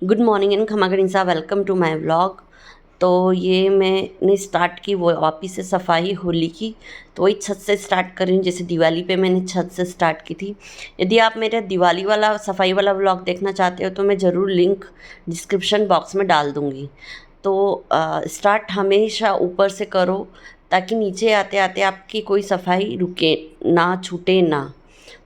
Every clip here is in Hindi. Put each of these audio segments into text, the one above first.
गुड मॉर्निंग एंड खमा गणिसा, वेलकम टू माय व्लॉग। तो ये मैंने स्टार्ट की वो वापस से सफाई होली की, तो वही छत से स्टार्ट कर रही हूँ। जैसे दिवाली पे मैंने छत से स्टार्ट की थी। यदि आप मेरा दिवाली वाला सफाई वाला व्लॉग देखना चाहते हो तो मैं ज़रूर लिंक डिस्क्रिप्शन बॉक्स में डाल दूँगी। तो स्टार्ट हमेशा ऊपर से करो ताकि नीचे आते आते आपकी कोई सफाई रुके ना, छूटे ना।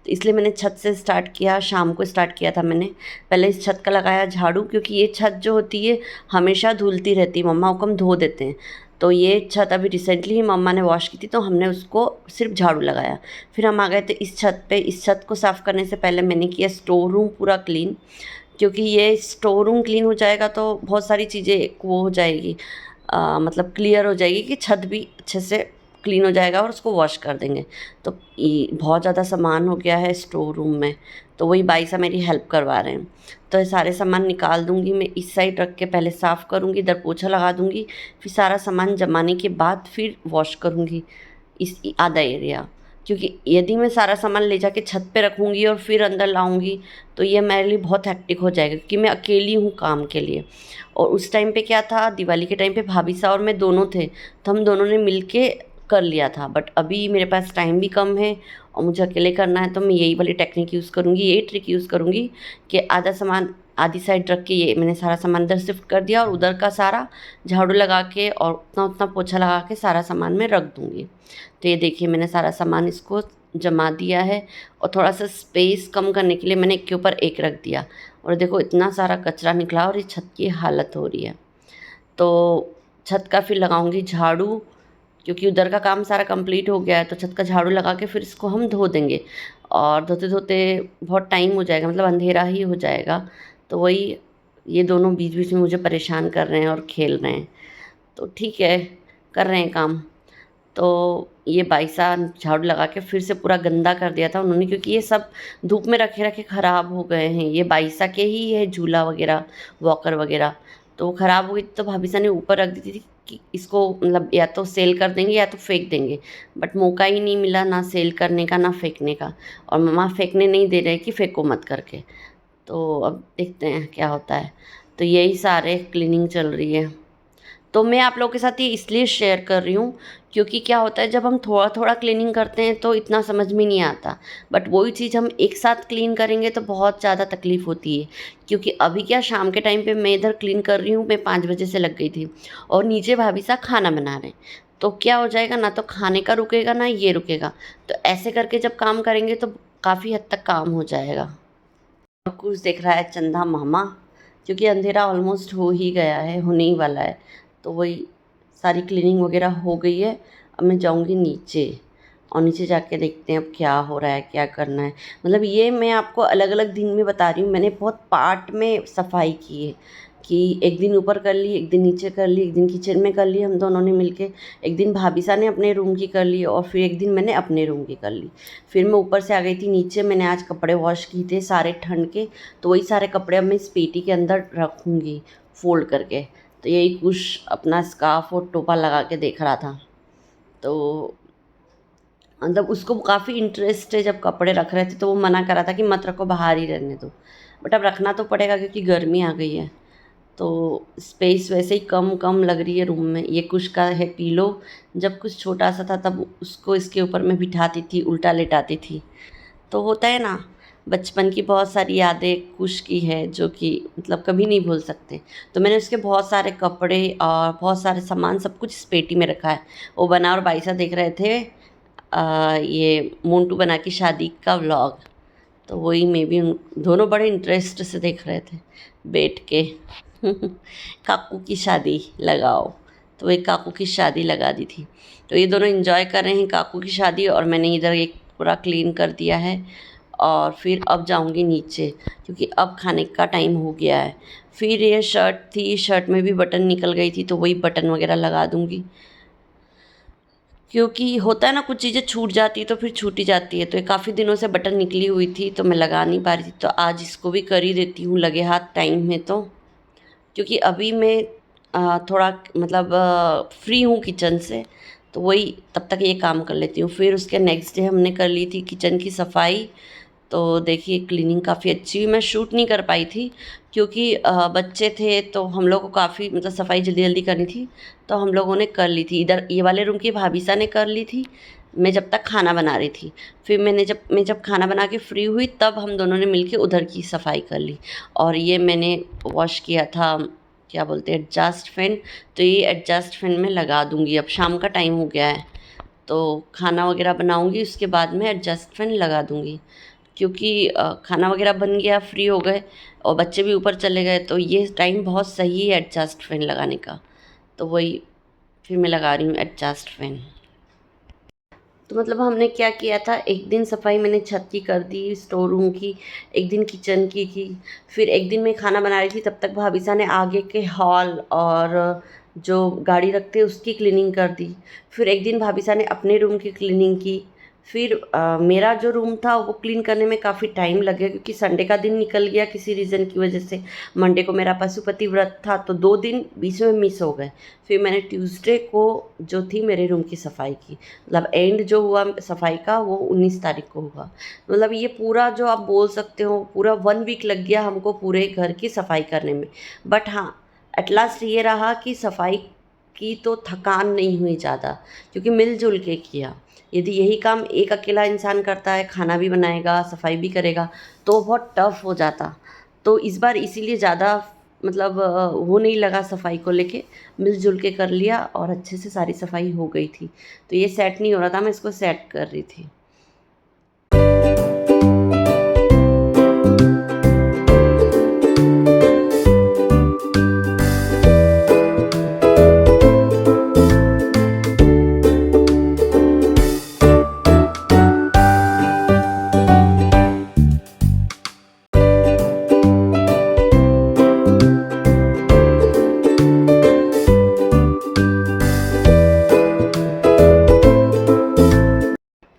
तो इसलिए मैंने छत से स्टार्ट किया, शाम को स्टार्ट किया था मैंने। पहले इस छत का लगाया झाड़ू, क्योंकि ये छत जो होती है हमेशा धुलती रहती है, मम्मा को हम धो देते हैं। तो ये छत अभी रिसेंटली ही मम्मा ने वॉश की थी, तो हमने उसको सिर्फ झाड़ू लगाया। फिर हम आ गए थे इस छत पे। इस छत को साफ़ करने से पहले मैंने किया स्टोर रूम पूरा क्लीन, क्योंकि ये स्टोर रूम क्लीन हो जाएगा तो बहुत सारी चीज़ें वो हो जाएगी, मतलब क्लियर हो जाएगी कि छत भी अच्छे से क्लीन हो जाएगा और उसको वॉश कर देंगे। तो ये बहुत ज़्यादा सामान हो गया है स्टोर रूम में, तो वही भाई साहब मेरी हेल्प करवा रहे हैं। तो ये सारे सामान निकाल दूंगी मैं, इस साइड रख के पहले साफ़ करूंगी, इधर पोछा लगा दूंगी, फिर सारा सामान जमाने के बाद फिर वॉश करूंगी इस आधा एरिया। क्योंकि यदि मैं सारा सामान ले जाके छत पे रखूंगी और फिर अंदर लाऊंगी तो ये मेरे लिए बहुत हेक्टिक हो जाएगा, क्योंकि मैं अकेली हूँ काम के लिए। और उस टाइम पे क्या था, दिवाली के टाइम पे भाभी साहब और मैं दोनों थे, तो हम दोनों ने मिल के कर लिया था। बट अभी मेरे पास टाइम भी कम है और मुझे अकेले करना है, तो मैं यही वाली टेक्निक यूज़ करूँगी, यही ट्रिक यूज़ करूँगी कि आधा सामान आधी साइड रख के ये मैंने सारा सामान इधर शिफ्ट कर दिया, और उधर का सारा झाड़ू लगा के और उतना उतना पोछा लगा के सारा सामान मैं रख दूँगी। तो ये देखिए मैंने सारा सामान इसको जमा दिया है, और थोड़ा सा स्पेस कम करने के लिए मैंने एक के ऊपर एक रख दिया। और देखो इतना सारा कचरा निकला और ये छत की हालत हो रही है। तो छत का फिर लगाऊंगी झाड़ू, क्योंकि उधर का काम सारा कंप्लीट हो गया है, तो छत का झाड़ू लगा के फिर इसको हम धो देंगे। और धोते धोते बहुत टाइम हो जाएगा, मतलब अंधेरा ही हो जाएगा। तो वही ये दोनों बीच बीच में मुझे परेशान कर रहे हैं और खेल रहे हैं। तो ठीक है, कर रहे हैं काम। तो ये बाइसा झाड़ू लगा के फिर से पूरा गंदा कर दिया था उन्होंने, क्योंकि ये सब धूप में रखे रखे ख़राब हो गए हैं। ये बाइसा के ही है झूला वगैरह, वॉकर वगैरह, तो वो ख़राब हो गई। तो भाभी साहब ने ऊपर रख दी थी कि इसको मतलब या तो सेल कर देंगे या तो फेंक देंगे, बट मौका ही नहीं मिला ना सेल करने का ना फेंकने का। और मम्मा फेंकने नहीं दे रहे कि फेंको मत करके। तो अब देखते हैं क्या होता है। तो यही सारे क्लीनिंग चल रही है। तो मैं आप लोगों के साथ ये इसलिए शेयर कर रही हूँ, क्योंकि क्या होता है जब हम थोड़ा थोड़ा क्लीनिंग करते हैं तो इतना समझ में नहीं आता, बट वही चीज़ हम एक साथ क्लीन करेंगे तो बहुत ज़्यादा तकलीफ़ होती है। क्योंकि अभी क्या, शाम के टाइम पे मैं इधर क्लीन कर रही हूँ, मैं 5 बजे से लग गई थी, और नीचे भाभी साहब खाना बना रहे हैं। तो क्या हो जाएगा, ना तो खाने का रुकेगा ना ये रुकेगा। तो ऐसे करके जब काम करेंगे तो काफ़ी हद तक काम हो जाएगा। और कुछ देख रहा है चंदा मामा, क्योंकि अंधेरा ऑलमोस्ट हो ही गया है, होने ही वाला है। तो वही सारी क्लीनिंग वगैरह हो गई है। अब मैं जाऊंगी नीचे, और नीचे जाके देखते हैं अब क्या हो रहा है, क्या करना है। मतलब ये मैं आपको अलग अलग दिन में बता रही हूँ, मैंने बहुत पार्ट में सफाई की है। कि एक दिन ऊपर कर ली, एक दिन नीचे कर ली, एक दिन किचन में कर ली हम दोनों ने मिलके, एक दिन भाभी सा ने अपने रूम की कर ली, और फिर एक दिन मैंने अपने रूम की कर ली। फिर मैं ऊपर से आ गई थी नीचे, मैंने आज कपड़े वॉश किए थे सारे ठंड के, तो वही सारे कपड़े अब मैं इस पेटी के अंदर रखूँगी फोल्ड करके। तो यही कुछ अपना स्कार्फ और टोपा लगा के देख रहा था। तो मतलब उसको काफ़ी इंटरेस्ट है, जब कपड़े रख रहे थे तो वो मना कर रहा था कि मत रखो, बाहर ही रहने दो। बट अब रखना तो पड़ेगा क्योंकि गर्मी आ गई है। तो स्पेस वैसे ही कम कम लग रही है रूम में। ये कुश का है पीलो, जब कुछ छोटा सा था तब उसको इसके ऊपर मैं बिठाती थी, उल्टा लेटाती थी। तो होता है ना, बचपन की बहुत सारी यादें कुश की है जो कि मतलब कभी नहीं भूल सकते। तो मैंने उसके बहुत सारे कपड़े और बहुत सारे सामान सब कुछ इस पेटी में रखा है। वो बना और बाईसा देख रहे थे ये मोंटू बना की शादी का व्लॉग। तो वही मैं भी उन दोनों बड़े इंटरेस्ट से देख रहे थे बैठ के। काकू की शादी लगाओ, तो एक काकू की शादी लगा दी थी। तो ये दोनों एंजॉय कर रहे हैं काकू की शादी, और मैंने इधर एक पूरा क्लीन कर दिया है। और फिर अब जाऊंगी नीचे, क्योंकि अब खाने का टाइम हो गया है। फिर ये शर्ट थी, शर्ट में भी बटन निकल गई थी, तो वही बटन वगैरह लगा दूंगी। क्योंकि होता है ना, कुछ चीज़ें छूट जाती है तो फिर छूटी जाती है। तो ये काफ़ी दिनों से बटन निकली हुई थी तो मैं लगा नहीं पा रही थी, तो आज इसको भी कर ही देती हूँ लगे हाथ टाइम में। तो क्योंकि अभी मैं थोड़ा मतलब फ्री हूँ किचन से, तो वही तब तक ये काम कर लेती हूँ। फिर उसके नेक्स्ट डे हमने कर ली थी किचन की सफाई। तो देखिए क्लीनिंग काफ़ी अच्छी हुई। मैं शूट नहीं कर पाई थी क्योंकि बच्चे थे तो हम लोग को काफ़ी मतलब सफाई जल्दी जल्दी करनी थी, तो हम लोगों ने कर ली थी। इधर ये वाले रूम की भाभीसा ने कर ली थी, मैं जब तक खाना बना रही थी। फिर मैं जब खाना बना के फ्री हुई तब हम दोनों ने मिलके उधर की सफाई कर ली। और ये मैंने वॉश किया था, क्या बोलते हैं, एडजस्ट फैन। तो ये एडजस्ट फैन में लगा दूंगी। अब शाम का टाइम हो गया है तो खाना वगैरह बनाऊंगी, उसके बाद में एडजस्ट फैन लगा दूंगी। क्योंकि खाना वगैरह बन गया, फ्री हो गए और बच्चे भी ऊपर चले गए, तो ये टाइम बहुत सही है एडजस्ट फैन लगाने का। तो वही फिर मैं लगा रही हूँ एडजस्ट फैन। तो मतलब हमने क्या किया था, एक दिन सफाई मैंने छत की कर दी, स्टोर रूम की, एक दिन किचन की। फिर एक दिन मैं खाना बना रही थी तब तक भाभीसा ने आगे के हॉल और जो गाड़ी रखते हैं उसकी क्लीनिंग कर दी। फिर एक दिन भाभीसा ने अपने रूम की क्लीनिंग की। फिर मेरा जो रूम था वो क्लीन करने में काफ़ी टाइम लग गया क्योंकि संडे का दिन निकल गया किसी रीज़न की वजह से। मंडे को मेरा पशुपति व्रत था तो 2 दिन बीच में मिस हो गए। फिर मैंने ट्यूसडे को जो थी मेरे रूम की सफाई की, मतलब एंड जो हुआ सफाई का वो 19 तारीख को हुआ। मतलब ये पूरा जो आप बोल सकते हो पूरा 1 वीक लग गया हमको पूरे घर की सफाई करने में। बट हाँ, एट लास्ट ये रहा कि सफाई की तो थकान नहीं हुई ज़्यादा क्योंकि मिलजुल के किया। यदि यही काम एक अकेला इंसान करता है, खाना भी बनाएगा सफाई भी करेगा, तो बहुत टफ हो जाता। तो इस बार इसीलिए ज़्यादा मतलब वो नहीं लगा सफाई को लेके, मिलजुल के कर लिया और अच्छे से सारी सफाई हो गई थी। तो ये सेट नहीं हो रहा था, मैं इसको सेट कर रही थी।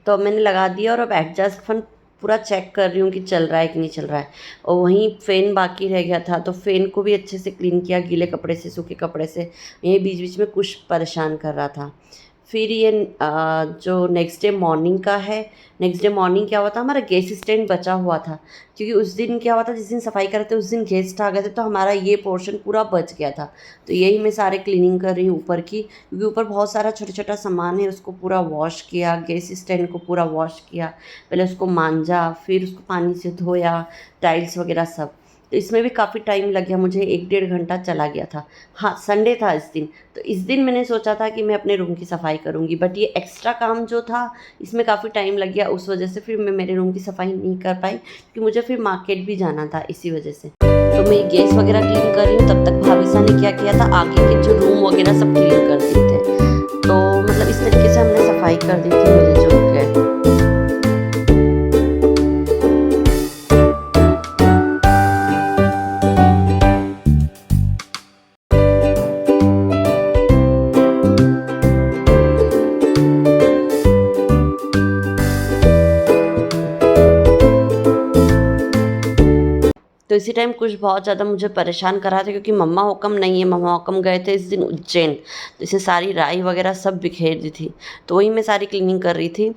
तो अब मैंने लगा दिया और अब एडजस्ट फैन पूरा चेक कर रही हूँ कि चल रहा है कि नहीं चल रहा है। और वहीं फ़ैन बाकी रह गया था तो फ़ैन को भी अच्छे से क्लीन किया, गीले कपड़े से, सूखे कपड़े से। ये बीच बीच में कुछ परेशान कर रहा था। फिर ये जो नेक्स्ट डे मॉर्निंग का है, नेक्स्ट डे मॉर्निंग क्या हुआ था, हमारा गैस स्टैंड बचा हुआ था क्योंकि उस दिन क्या हुआ था, जिस दिन सफाई कर रहे थे उस दिन गेस्ट आ गए थे तो हमारा ये पोर्शन पूरा बच गया था। तो यही मैं सारे क्लीनिंग कर रही हूँ ऊपर की, क्योंकि ऊपर बहुत सारा छोटा छोटा सामान है, उसको पूरा वॉश किया, गैस स्टैंड को पूरा वॉश किया, पहले उसको मांजा, फिर उसको पानी से धोया, टाइल्स वगैरह सब। तो इसमें भी काफ़ी टाइम लग गया मुझे, 1 डेढ़ घंटा चला गया था। हाँ, संडे था इस दिन, तो इस दिन मैंने सोचा था कि मैं अपने रूम की सफाई करूँगी, बट ये एक्स्ट्रा काम जो था इसमें काफ़ी टाइम लग गया, उस वजह से फिर मैं मेरे रूम की सफाई नहीं कर पाई क्योंकि मुझे फिर मार्केट भी जाना था इसी वजह से। तो मैं गैस वगैरह क्लीन कर रही हूँ, तब तक भाभीसा ने क्या किया था, आगे के जो रूम वगैरह सब क्लीन कर दिए थे। तो मतलब इस तरीके से हमने सफाई कर दी थी मिलजुल के। तो इसी टाइम कुछ बहुत ज़्यादा मुझे परेशान कर रहा था क्योंकि मम्मा हुकम नहीं है, मम्मा हुकम गए थे इस दिन उज्जैन, तो इसने सारी राई वगैरह सब बिखेर दी थी। तो वही मैं सारी क्लीनिंग कर रही थी।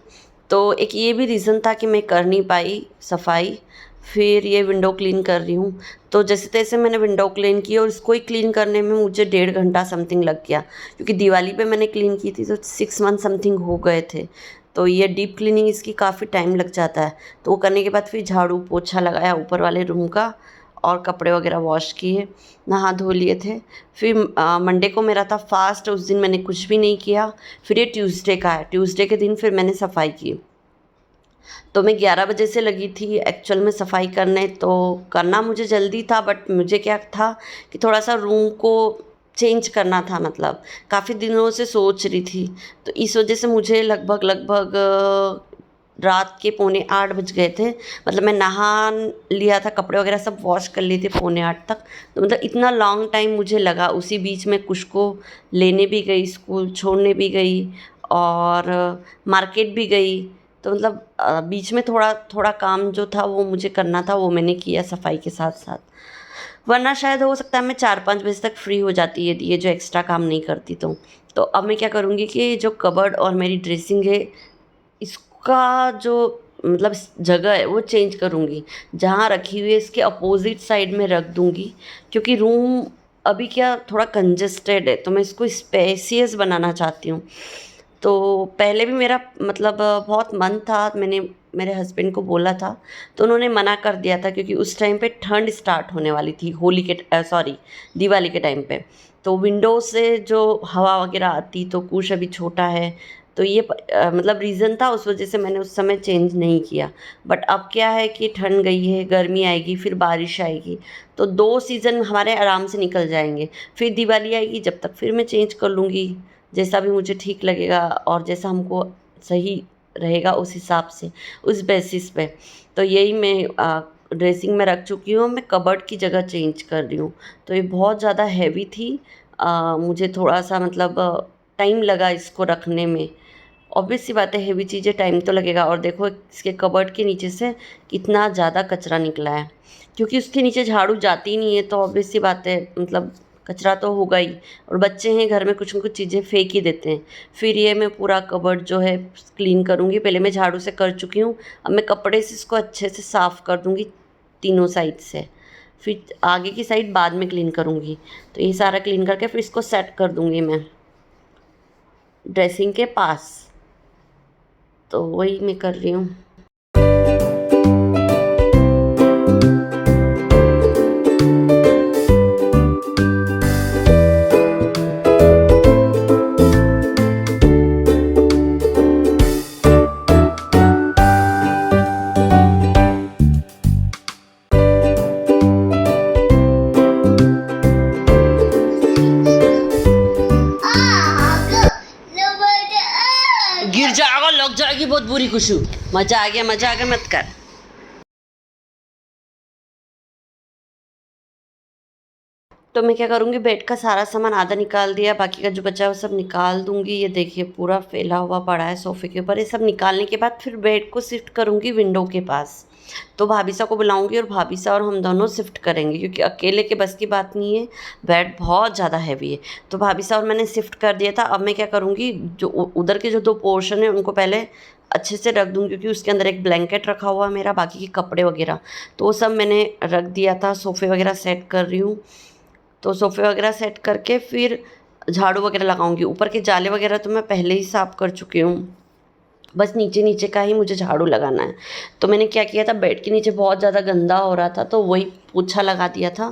तो एक ये भी रीज़न था कि मैं कर नहीं पाई सफाई। फिर ये विंडो क्लीन कर रही हूँ, तो जैसे तैसे मैंने विंडो क्लीन की और इसको ही क्लीन करने में मुझे 1.5 घंटा समथिंग लग गया क्योंकि दिवाली पे मैंने क्लीन की थी तो 6 मंथ समथिंग हो गए थे। तो ये डीप क्लीनिंग इसकी काफ़ी टाइम लग जाता है। तो वो करने के बाद फिर झाड़ू पोछा लगाया ऊपर वाले रूम का और कपड़े वगैरह वॉश किए, नहा धो लिए थे। फिर मंडे को मेरा था फास्ट, उस दिन मैंने कुछ भी नहीं किया। फिर ये ट्यूसडे का है, ट्यूसडे के दिन फिर मैंने सफाई की। तो मैं 11 बजे से लगी थी एक्चुअल में सफाई करने, तो करना मुझे जल्दी था बट मुझे क्या था कि थोड़ा सा रूम को चेंज करना था, मतलब काफ़ी दिनों से सोच रही थी। तो इस वजह से मुझे लगभग लगभग रात के 7:45 बज गए थे। मतलब मैं नहा लिया था, कपड़े वगैरह सब वॉश कर लिए थे 7:45 तक। तो मतलब इतना लॉन्ग टाइम मुझे लगा। उसी बीच में कुछ को लेने भी गई, स्कूल छोड़ने भी गई और मार्केट भी गई। तो मतलब बीच में थोड़ा थोड़ा काम जो था वो मुझे करना था, वो मैंने किया सफाई के साथ साथ। वरना शायद हो सकता है मैं 4-5 बजे तक फ्री हो जाती है ये जो एक्स्ट्रा काम नहीं करती तो अब मैं क्या करूँगी कि जो कबर्ड और मेरी ड्रेसिंग है इसका जो मतलब जगह है वो चेंज करूँगी। जहाँ रखी हुई है इसके अपोज़िट साइड में रख दूँगी, क्योंकि रूम अभी क्या थोड़ा कंजेस्टेड है, तो मैं इसको स्पेसियस बनाना चाहती हूँ। तो पहले भी मेरा मतलब बहुत मन था, मैंने मेरे हस्बैंड को बोला था, तो उन्होंने मना कर दिया था, क्योंकि उस टाइम पे ठंड स्टार्ट होने वाली थी, होली के सॉरी दिवाली के टाइम पे। तो विंडो से जो हवा वगैरह आती, तो कुछ अभी छोटा है, तो ये मतलब रीज़न था, उस वजह से मैंने उस समय चेंज नहीं किया। बट अब क्या है कि ठंड गई है, गर्मी आएगी, फिर बारिश आएगी, तो 2 सीज़न हमारे आराम से निकल जाएंगे। फिर दिवाली आएगी, जब तक फिर मैं चेंज कर लूँगी, जैसा भी मुझे ठीक लगेगा और जैसा हमको सही रहेगा उस हिसाब से, उस बेसिस पे। तो यही मैं ड्रेसिंग में रख चुकी हूँ। मैं कबर्ड की जगह चेंज कर रही हूँ। तो ये बहुत ज़्यादा हैवी थी, मुझे थोड़ा सा मतलब टाइम लगा इसको रखने में। ऑब्वियस सी बात है, हैवी चीज़ें टाइम तो लगेगा। और देखो इसके कबर्ड के नीचे से कितना ज़्यादा कचरा निकला है, क्योंकि उसके नीचे झाड़ू जाती नहीं है, तो ऑब्वियस सी बात है मतलब कचरा तो होगा ही। और बच्चे हैं घर में, कुछ न कुछ चीज़ें फेंक ही देते हैं। फिर ये मैं पूरा कबर्ड जो है क्लीन करूँगी। पहले मैं झाड़ू से कर चुकी हूँ, अब मैं कपड़े से इसको अच्छे से साफ़ कर दूँगी तीनों साइड से। फिर आगे की साइड बाद में क्लीन करूँगी। तो ये सारा क्लीन करके फिर इसको सेट कर दूँगी मैं ड्रेसिंग के पास। तो वही मैं कर रही हूँ। गिर जाएगा, लग जाएगी बहुत बुरी खुशू। मजा आ गया मत कर। तो मैं क्या करूँगी, बेड का सारा सामान आधा निकाल दिया, बाकी का जो बचा है वो सब निकाल दूँगी। ये देखिए पूरा फैला हुआ पड़ा है सोफ़े के ऊपर। ये सब निकालने के बाद फिर बेड को शिफ्ट करूँगी विंडो के पास। तो भाभी साहब को बुलाऊँगी और भाभी साहब और हम दोनों शिफ्ट करेंगे, क्योंकि अकेले के बस की बात नहीं है, बेड बहुत ज़्यादा हैवी है। तो भाभी साहब और मैंने शिफ्ट कर दिया था। अब मैं क्या करूँगी, जो उधर के जो 2 पोर्शन है उनको पहले अच्छे से रख दूँगी, क्योंकि उसके अंदर एक ब्लैंकेट रखा हुआ है मेरा, बाकी के कपड़े वगैरह तो वो सब मैंने रख दिया था। सोफ़े वगैरह सेट कर रही हूँ। तो सोफ़े वगैरह सेट करके फिर झाड़ू वगैरह लगाऊंगी। ऊपर के जाले वगैरह तो मैं पहले ही साफ़ कर चुकी हूँ, बस नीचे नीचे का ही मुझे झाड़ू लगाना है। तो मैंने क्या किया था, बेड के नीचे बहुत ज़्यादा गंदा हो रहा था, तो वही पोछा लगा दिया था।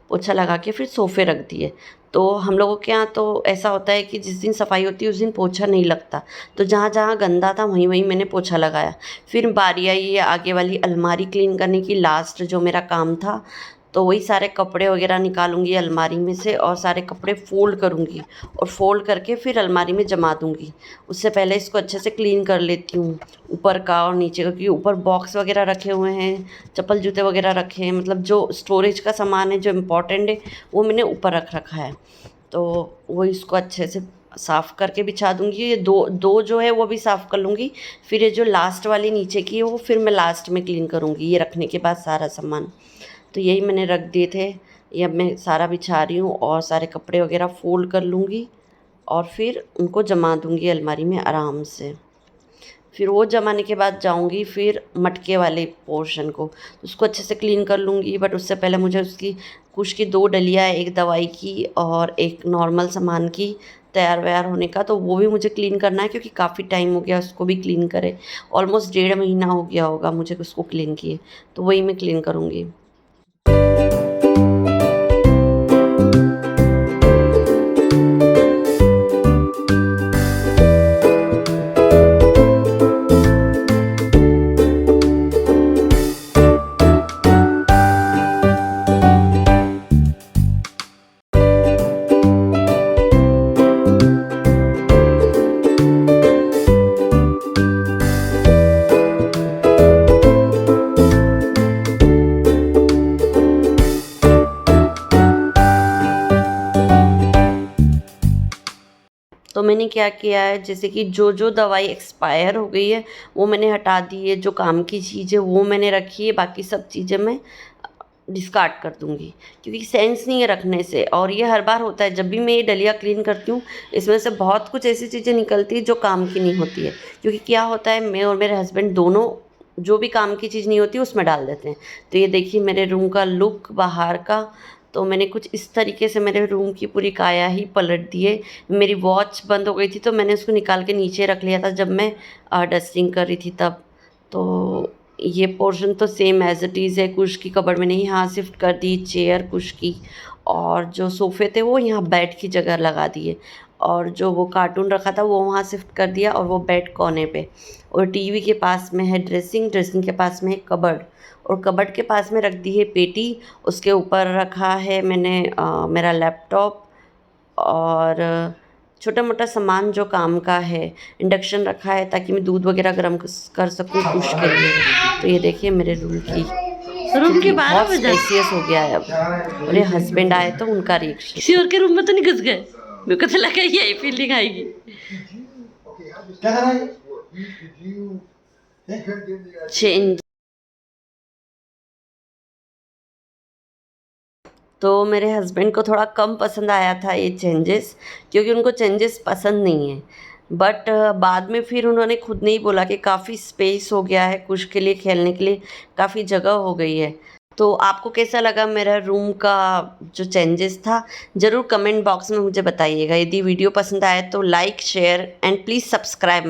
पोछा लगा के फिर सोफ़े रख दिए। तो हम लोगों के यहाँ तो ऐसा होता है कि जिस दिन सफाई होती है उस दिन पोछा नहीं लगता, तो जहाँ जहाँ गंदा था वहीं वहीं मैंने पोछा लगाया। फिर बारी आई ये आगे वाली अलमारी क्लीन करने की, लास्ट जो मेरा काम था। तो वही सारे कपड़े वगैरह निकालूंगी अलमारी में से और सारे कपड़े फ़ोल्ड करूंगी और फ़ोल्ड करके फिर अलमारी में जमा दूंगी। उससे पहले इसको अच्छे से क्लीन कर लेती हूँ, ऊपर का और नीचे का, क्योंकि ऊपर बॉक्स वगैरह रखे हुए हैं, चप्पल जूते वगैरह रखे हैं, मतलब जो स्टोरेज का सामान है जो इम्पोर्टेंट है वो मैंने ऊपर रख रखा है। तो वो इसको अच्छे से साफ़ करके बिछा दूंगी। ये दो दो जो है वो भी साफ़ कर लूँगी। फिर ये जो लास्ट वाली नीचे की है वो फिर मैं लास्ट में क्लीन करूँगी, ये रखने के बाद सारा सामान। तो यही मैंने रख दिए थे, ये अब मैं सारा बिछा रही हूँ और सारे कपड़े वगैरह फ़ोल्ड कर लूँगी और फिर उनको जमा दूँगी अलमारी में आराम से। फिर वो जमाने के बाद जाऊँगी फिर मटके वाले पोर्शन को, उसको अच्छे से क्लीन कर लूँगी। बट उससे पहले मुझे उसकी कुछ की 2 डलिया, एक दवाई की और एक नॉर्मल सामान की तैयार वैयार होने का, तो वो भी मुझे क्लीन करना है, क्योंकि काफ़ी टाइम हो गया उसको भी क्लीन करे। ऑलमोस्ट 1.5 महीना हो गया होगा मुझे उसको क्लीन किए, तो वही मैं क्लीन करूँगी। तो मैंने क्या किया है, जैसे कि जो जो दवाई एक्सपायर हो गई है वो मैंने हटा दी है, जो काम की चीज़ है वो मैंने रखी है, बाकी सब चीज़ें मैं डिस्कार्ड कर दूँगी, क्योंकि सेंस नहीं है रखने से। और ये हर बार होता है, जब भी मैं ये डलिया क्लीन करती हूँ इसमें से बहुत कुछ ऐसी चीज़ें निकलती है जो काम की नहीं होती है। क्योंकि क्या होता है, मैं और मेरे हस्बैंड दोनों जो भी काम की चीज़ नहीं होती उसमें डाल देते हैं। तो ये देखिए मेरे रूम का लुक बाहर का। तो मैंने कुछ इस तरीके से मेरे रूम की पूरी काया ही पलट दी है। मेरी वॉच बंद हो गई थी तो मैंने उसको निकाल के नीचे रख लिया था जब मैं डस्टिंग कर रही थी तब। तो ये पोर्शन तो सेम एज़ इट इज़ है, कुश की कबर्ड में नहीं, यहाँ शिफ्ट कर दी चेयर कुश की, और जो सोफ़े थे वो यहाँ बेड की जगह लगा दिए, और जो वो कार्टून रखा था वो वहाँ शिफ्ट कर दिया, और वो बेड कोने पे, और टीवी के पास में है ड्रेसिंग, ड्रेसिंग के पास में है कबर्ड, और कबर्ड के पास में रख दी है पेटी। उसके ऊपर रखा है मैंने मेरा लैपटॉप, और छोटा मोटा सामान जो काम का है। इंडक्शन रखा है ताकि मैं दूध वगैरह गर्म कर सकूँ कुश के लिए। तो ये देखिए मेरे रूम की रूम के कितनी 12 बहुत बजे स्पेसियस हो गया है अब। मेरे हस्बैंड आए तो उनका रिएक्शन। किसी और के रूम में तो नहीं घुस गए? मेरे को तो लगा यही फीलिंग आएगी। क्या कर रहा है? चेंज तो मेरे हस्बैंड को थोड़ा कम पसंद आया था ये चेंजेस, क्योंकि उनको चेंजेस पसंद नहीं है। बट बाद में फिर उन्होंने खुद नहीं बोला कि काफ़ी स्पेस हो गया है, कुछ के लिए खेलने के लिए काफ़ी जगह हो गई है। तो आपको कैसा लगा मेरा रूम का जो चेंजेस था, ज़रूर कमेंट बॉक्स में मुझे बताइएगा। यदि वीडियो पसंद आए तो like share and please subscribe.